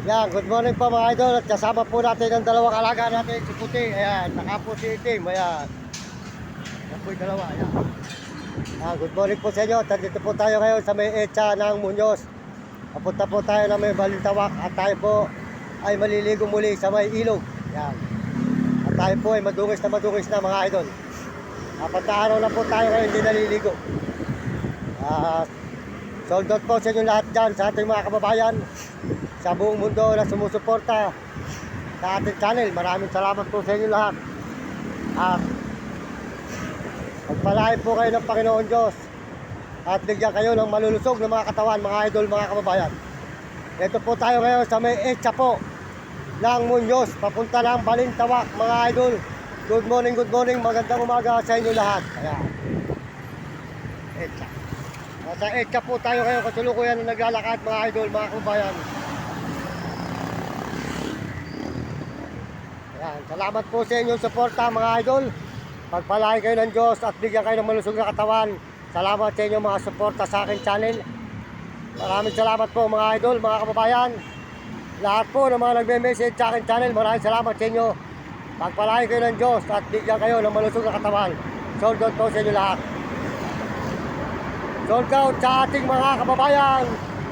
Yan, good morning po mga idol. At kasama po natin ang dalawang alaga natin, si Puti. Ayan, saka po si Itim. Ayan. Yan po yung dalawa. Ayan. Good morning po sa inyo. Dito po tayo ngayon sa may Etsa ng Muñoz. Papunta po tayo na may Balintawak at tayo po ay maliligo muli sa may ilog. Yan. At tayo po ay madungis na mga idol. Apat na araw na po tayo ngayon hindi naliligo. Sold out po sa inyo lahat dyan sa ating mga kababayan sa buong mundo na sumusuporta sa ating channel. Maraming salamat po sa inyo lahat. At pagpalain po kayo ng Panginoon Diyos at bigyan kayo ng malulusog na mga katawan, mga idol, mga kababayan. Ito po tayo ngayon sa may Etsa po ng Muñoz, papunta ng Balintawak, mga idol. Good morning, magandang umaga sa inyo lahat. Ayan. Etsa. Sa Etsa po tayo ngayon, kasulukuyan na naglalakad, mga idol, mga kababayan. Ayan. Salamat po sa inyong suporta, mga idol. Pagpalain kayo ng Diyos at bigyan kayo ng malusog na katawan. Salamat sa inyong mga suporta sa aking channel. Maraming salamat po, mga idol, mga kababayan. Lahat po ng mga nagme-message sa aking channel, maraming salamat sa inyo. Pagpalain kayo ng Diyos at bigyan kayo ng malusog na katawan. Sold out po sa inyo lahat. Sold out sa ating mga kababayan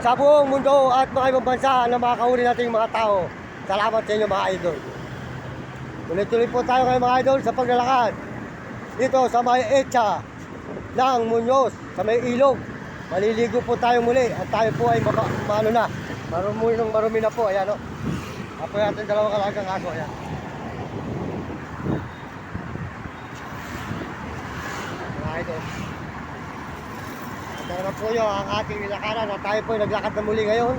sa buong mundo at mga ibang bansa na makakauli nating mga tao. Salamat sa inyo, mga idol. Tuloy-tuloy po tayo ngayon, mga idol, sa paglalakad dito sa may Etsa ng Muñoz, sa may ilog. Maliligo po tayo muli at tayo po ay marumi na po. Ayan, o. Apo natin dalawang kalagang aso. Ayan. Mga idol. Ito naman po yun ang ating nilakaran at tayo po ay naglakad na muli ngayon.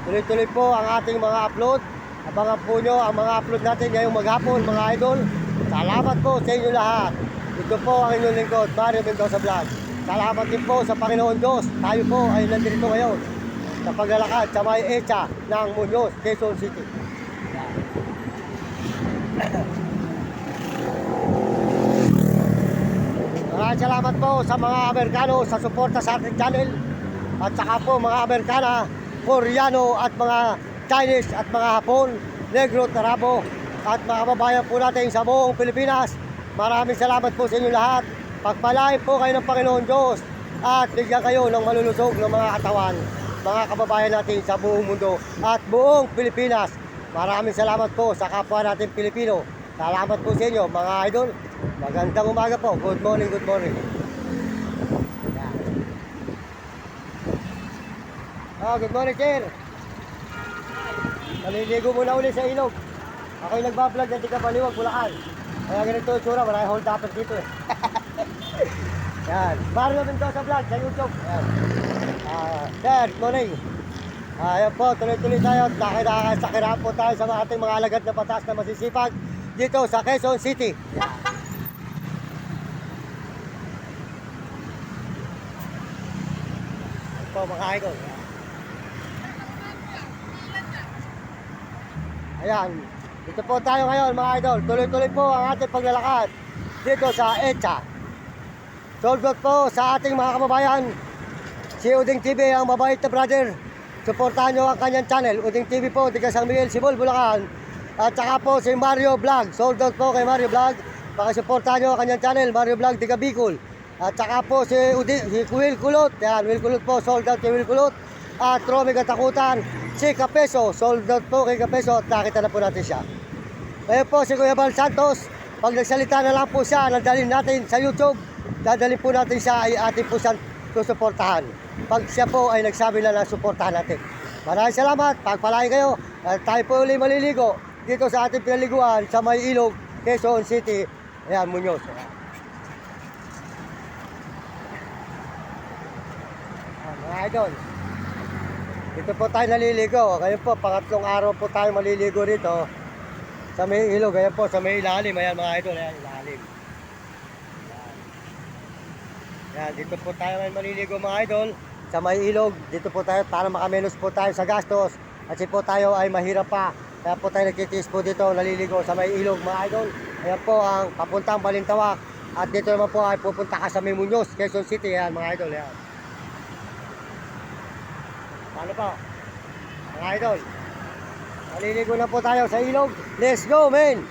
Tuloy-tuloy po ang ating mga upload. Abangan po nyo ang mga upload natin ngayong maghapon, mga idol. Salamat po sa inyo lahat. Ito po ang inyong lingkod, Mario Mendoza Vlog. Salamat din po sa Panginoon Diyos. Tayo po ay nandito ngayon sa paglalakad sa may Etsa ng Muñoz, Quezon City. Maraming salamat po sa mga Amerikano sa suporta sa ating channel. At saka po mga Amerikana, Koreano at mga Chinese at mga Hapon, Negro, Tarabo at mga kababayan po natin sa buong Pilipinas. Maraming salamat po sa inyo lahat. Pagpalain po kayo ng Panginoon Diyos at bigyan kayo ng malulusog ng mga katawan, mga kababayan natin sa buong mundo at buong Pilipinas. Maraming salamat po sa kapwa natin Pilipino. Salamat po sa inyo, mga idol. Magandang umaga po. Good morning, good morning. Good morning, sir. Naliligo muna uli sa ilog. Ako'y nagbablog ng Tigabaliwag, Bulacan. Kaya ganito yung tsura, wala yung hold upper dito eh. Yan, Mario Mendoza Vlog sa YouTube. Yan. Sir, good morning. Ayan po, tuloy-tuloy tayo. Nakakasakiraan po tayo sa ating mga alagad na batas na masisipag dito sa Quezon City. Yan. Ayan po mga idol. Ayan, dito po tayo ngayon mga idol. Tuloy-tuloy po ang ating paglalakad dito sa Etsa. Sold out po sa ating mga kababayan. Si Uding TV, ang mabait na brother. Suportahan nyo ang kanyang channel. Uding TV po, tiga San Miguel, Sibol, Bulacan. At saka po si Mario Vlog. Sold out po kay Mario Vlog. Pakisuportahan nyo ang kanyang channel, Mario Vlog, tiga Bicol. At saka po si Will Kulot. Yan, Will Kulot po, sold out kay Will Kulot. At Romy Katakutan. Si Kapeso, sold out po kay Kapeso at nakita na po natin siya. Ngayon po si Kuya Bal Santos, pag nagsalita na lang po siya, nadalhin natin sa YouTube, dadalhin po natin siya ay ating po siyang susuportahan. Pag siya po ay nagsabi na suportahan natin. Maraming salamat, pagpalain kayo, at tayo po ulit maliligo dito sa ating pinaliguan sa may ilog, Quezon City, ayan, Muñoz. Mga idol. Dito po tayo naliligo. Ngayon po, pangatlong araw po tayo maliligo rito sa may ilog. Ngayon po, sa may ilalim. Ayan mga idol, ayan, ilalim. Ayan, dito po tayo ngayon maliligo mga idol sa may ilog. Dito po tayo para makamenos po tayo sa gastos. Kasi po tayo ay mahirap pa. Kaya po tayo nagtitiis po dito, naliligo sa may ilog mga idol. Ayan po ang papuntang Balintawak. At dito naman po ay pupunta ka sa may Muñoz, Quezon City. Ayan mga idol, ayan. Paano po? Mga idol, Maliligo na po tayo sa ilog. Let's go, men!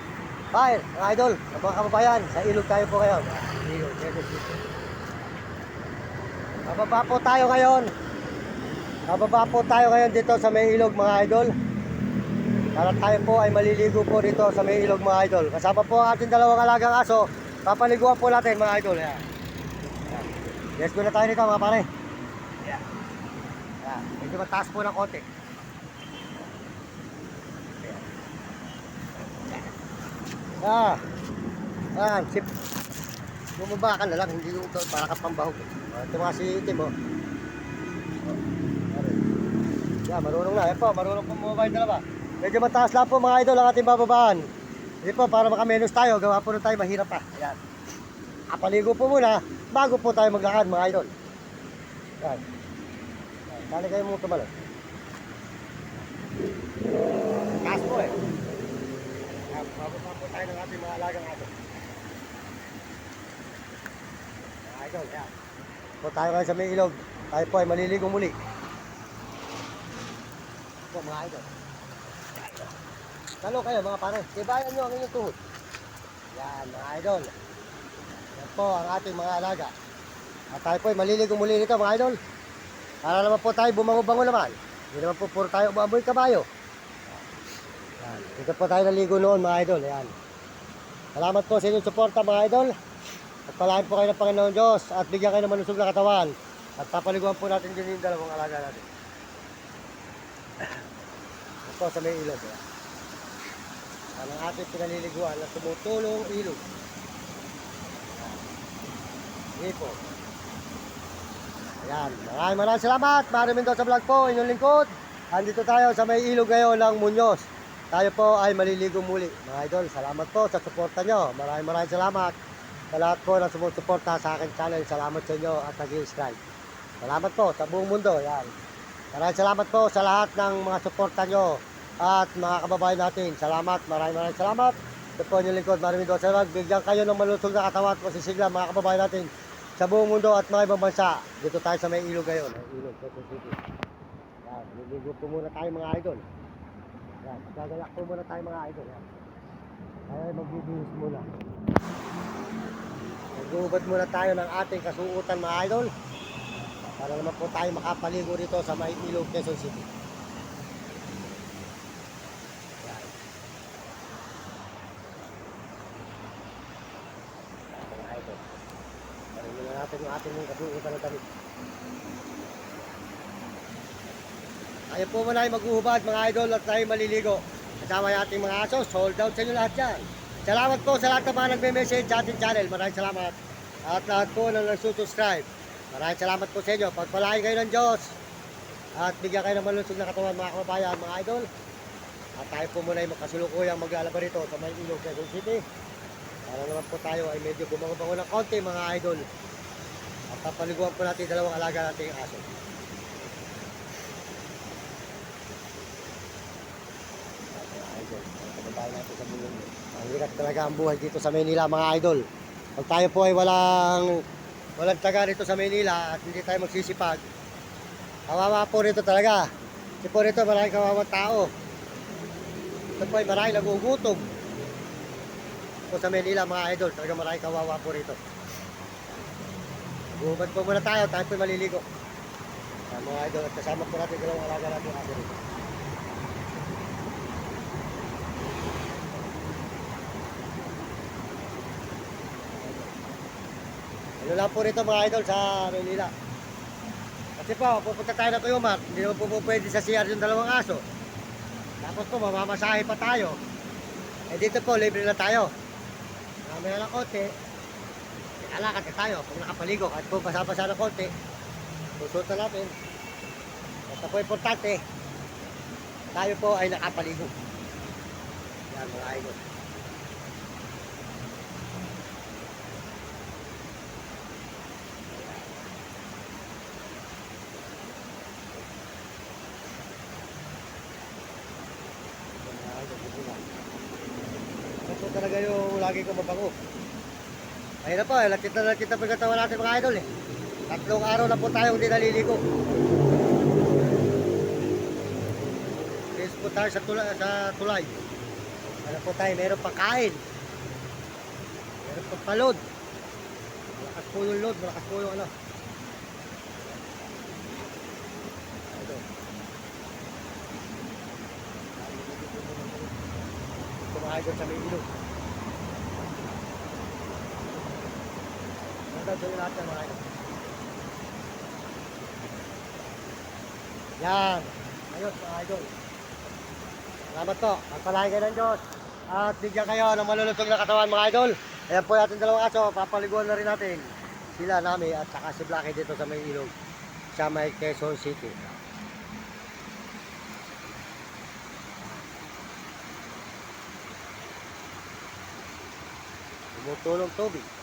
Bye, mga idol, mga kababayan, sa ilog tayo po ngayon. Ilog, bababa po tayo ngayon. Bababa po tayo ngayon dito sa may ilog, mga idol. Para tayo po ay maliligo po dito sa may ilog, mga idol. Kasama po ang ating dalawang alagang aso. Papaliguan po natin, mga idol. Yan. Let's go na tayo dito, mga pare. Yan. Yan. Medyo mataas po ng konti. Ah, sip. Bumaba ka na lang, hindi yung para ka pambahog. Ito mga si Tim, oh. Yan, marunong na. Yan po, marunong po bumaba yung dalawa. Medyo mataas lang po, mga idol, ang ating bababaan. Hindi po, para makamenos tayo, gawa po na tayo, mahirap pa. Yan. Apaligo po muna, bago po tayo maglakad, mga idol. Yan. Dali kayo mong tumalon. Taas po eh. Bababa po tayo ng ating mga alagang aso. Mga idol, yan. Po tayo ngayon sa may ilog. Tayo po ay maliligo muli. Po mga idol. Talo kayo mga pare. Tibayan nyo ang inyong tuhod. Yan mga idol. Yan po ang ating mga alaga. At tayo po ay maliligo muli nito mga idol. Para naman po tayo bumango-bango naman. Hindi naman po puro tayo umaboy kabayo. Yan. Dito po tayo naligo noon mga idol. Yan. Salamat po sa inyong suporta mga idol. At palahin po kayo ng Panginoon Diyos. At bigyan kayo ng malusog na katawan. At papaliguan po natin din yung dalawang alaga natin. Ito sa may ilog. Yan. Yan ang ating pinaliliguan na tumutulong ilog. Yan. Po. Ayan. Maraming salamat. Maraming daw sa vlog po. Inyong lingkod. Andito tayo sa may ilog ngayon ng Muñoz. Tayo po ay maliligo muli. Mga idol, salamat po sa suporta nyo. Maraming salamat sa lahat po ng sumusuporta sa aking channel. Salamat sa inyo at nag-i-subscribe. Salamat po sa buong mundo. Yan. Maraming salamat po sa lahat ng mga suporta nyo at mga kababayan natin. Salamat. Maraming salamat. Ito po inyong lingkod. Maraming salamat. Bigyan kayo ng malusog na katawan at masisigla mga kababayan natin sa buong mundo at mga ibang bansa. Dito tayo sa may ilog ngayon. Ilog, Quezon City. Yan. Maliligo po muna tayo mga idol. Yan, gagalak po muna tayo mga idol. Yan. Kaya magbibihis muna. Magubad muna tayo ng ating kasuutan mga idol. Para naman po tayo makapaligo rito sa may ilog Quezon City. Yan. Yan mga idol. Parin muna natin yung ating kasuutan ng damit. Tayo po muna ay maghuhubad mga idol at tayo maliligo. Kasama yung ating mga aso, sold out sa inyo lahat yan. Salamat po sa lahat ng mga nagme-message sa ating channel. Maraming salamat. At lahat po na nagsusubscribe. Maraming salamat po sa inyo. Pagpalain kayo ng Diyos. At bigyan kayo ng malusog na katawan mga kababayan, mga idol. At tayo po muna ay makasulukuyang maglalaba rito sa may ilog Quezon City. Para naman po tayo ay medyo bumango-bango ng konti mga idol. At papaliguan po natin dalawang alaga nating aso. Natin sa bulong. Ang hirap talaga ang buhay dito sa Maynila mga idol. Pag tayo po ay walang taga rito sa Maynila at hindi tayo magsisipag, kawawa po rito talaga. Kasi po rito maraming kawawang tao. Ito po ay maraming nagugutom. Po sa Maynila mga idol, talaga maraming kawawa po rito. Bumabad po muna tayo po ay maliligo. Mga idol, at kasama po natin dalawang alaga natin aso rito. Ano lang po rito mga idol sa Maynila. Kasi po, pupunta tayo ng Kuyumar, hindi naman po pwede sa CR yung dalawang aso. Tapos po, mamamasahe pa tayo. Eh dito po, libre na tayo. Mamaya lang konti, alakad na tayo kung nakapaligo. At po, basa-basa ng konti, susunod na natin. Basta po importante, tayo po ay nakapaligo. Yan mga idol. Ito talaga yung lagi ko mabango. Ayun na po, lakit na pagkatawa natin mga idol eh. 3 araw na po tayong hindi naliligo. Yes po tayo sa tulay. Ano po tayo, meron pang kain. Meron pang palod. Malakas po yung load, malakas po yung ano. Ito. Kumahay doon sa may ilog. Doon natin mga idol. Yan. Ayos mga idol. Salamat po. Pagpalain kayo ng Diyos. At bigyan kayo ng malulutong na katawan mga idol. Ayan po natin dalawang aso. Papaliguan na rin natin. Sila namin at saka si Blacky dito sa may ilog. Sa may Quezon City. Tumutulong tubig.